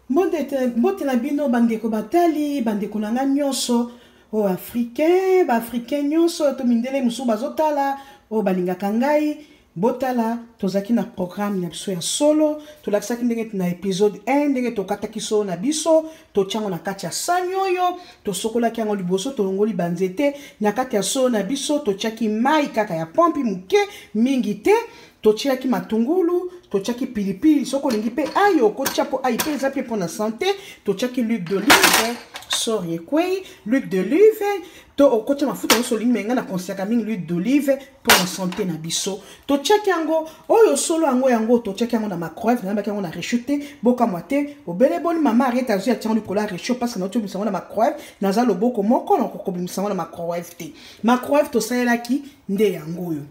Mbote na bino bandeko batali, bandeko nanga nyonso, o africain, ba africain nyonso, to mindele musu bazotala, o balingaka ngai, botala, tozaki na programme na biso ya solo, to lakisaki ndenge na épisode 1, ndenge to kataki so na biso, to tiango na kati ya sanyoyo, to sokolaki yango liboso, to longoli banzete, na kati ya so na biso, to tiaki mai kaka ya pompi muke, mingi te, to tiaki matungulu, to tiaki pilipili, soko lingi pe ayo, ko tiapo ayi pe zapi pour la santé, to tiaki l'huile d'olive, sorry kwei, l'huile d'olive, to okotia mafuta so lingi menga na konsiaka mingi l'huile d'olive pour la santé na biso. To tiaki yango, oyo solo yango, to tiaki yango na microwave, na baki yango na réchauffe, boka moite, obele boni mama arrête azu ya tiango likola réchauffe parce que na tobimisa na microwave, naza loboko moko na kokobimisa na microwave te. Microwave to sayelaki nde yango yo.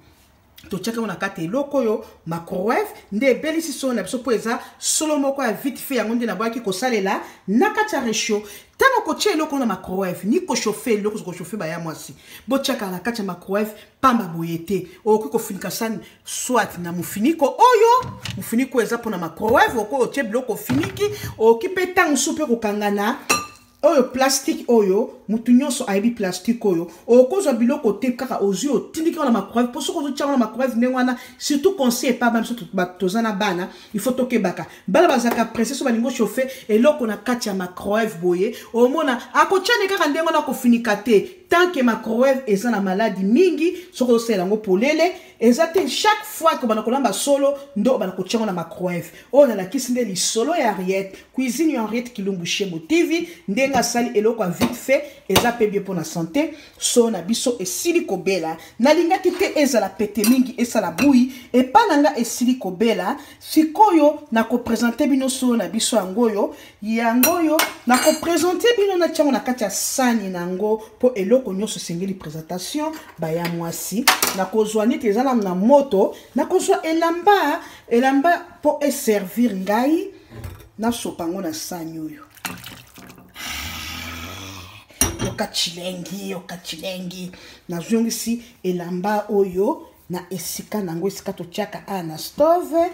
To chaka on a kate eloko yo microwave nde belisi so na biso po eza solo moko ya vite fait yango nde na bwaki ko salela na kati ya resho tango ko tie eloko na microwave ni ko chauffer eloko ko chauffer ba ya mwasi bo chaka na kati ya microwave pamba boyete okoki ko finika san soit na mufiniko oyo mufiniko eza po na microwave oko tie biloko finiki oki pe tango soupe ko kangana oyo plastique oyo mutu nyonso aibi plastique oyo okozwa biloko te kaka ozwi otindiki na microwave po soko ozotia na microwave ndenge wana surtout conseil pas même surtout tozana bana il faut tokebaka bala bazaka pressé so balingo chauffer eloko na kati ya microwave boye omona akotiane kaka ndenge wana kofinika te tant que microwave eza na maladie mingi soko osela ngo polele ezate chaque fois que banakolamba solo ndo banakotiango na microwave o na la kisinde li solo ya Henriette cuisine ya Henriette Kilumbu Shembo TV ndenga sali eloko a vite fait eza pe bien pour la santé so na biso esili kobela na linga kite eza la pete mingi esa la bui e pananga esili kobela sikoyo na ko présenter bino so na biso yangoyo na ko présenter bino na tiango na kati ya sani nango po eloko nyonso sengeli présentation ba ya mwasi na ko zwani te na moto na kozwa elamba po e servir ngai na sopango na sanyoyo okachilengi na zongisi elamba oyo na esika nango esika to tiaka na stove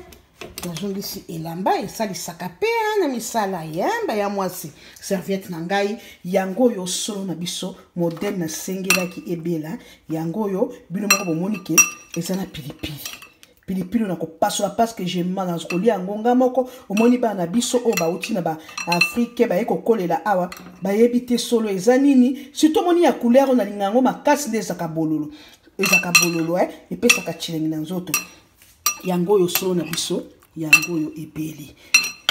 na zongisi elamba esali sakape na misala yamba ya mwasi serviette na ngai yango yo solo na biso moderne na sengelaki ebela yango yo bino moko bomonike eza na pilipili na ko pasola parce que je manga kolia ngonga moko omoni ba na biso o ba uti na ba Afrique ba eko kolela awa ba yebite solo eza nini surtout moni ya couleur na lingango makasi ndezaka bololo epesaka chilengi na nzoto yango yo solo na biso yango yo ebeli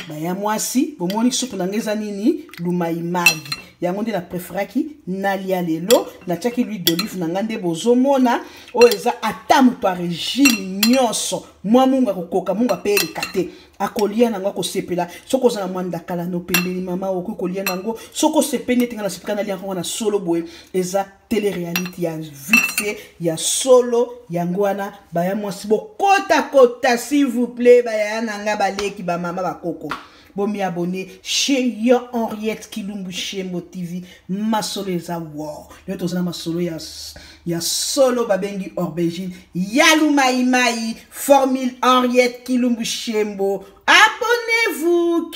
ba ya mwasi bomoni soupe na ngeza nini lumaimai yango nde na préféraki nalia lelo na tiaki l'huile d'olive na ngande bozomona o eza ata mutu a régime nyonso mwa munga kokoka munga pe elikate akolia nango akosepela soko ozana mwanda kala no pembeli mama okoki kolia nango soko sepeni etenga na sepeka na lia yango na solo boye eza télé-réalité ya vite fait ya solo yango wana baya mwasi bokota s'il vous plaît baya nanga baleki ba mama bakoko bomi abonné chez yo Henriette Kilumbu Shembo TV masolo eza wow leo tozana masolo ya solo babengi aubergine yalu mai formule Henriette Kilumbu Shembo abonnez-vous.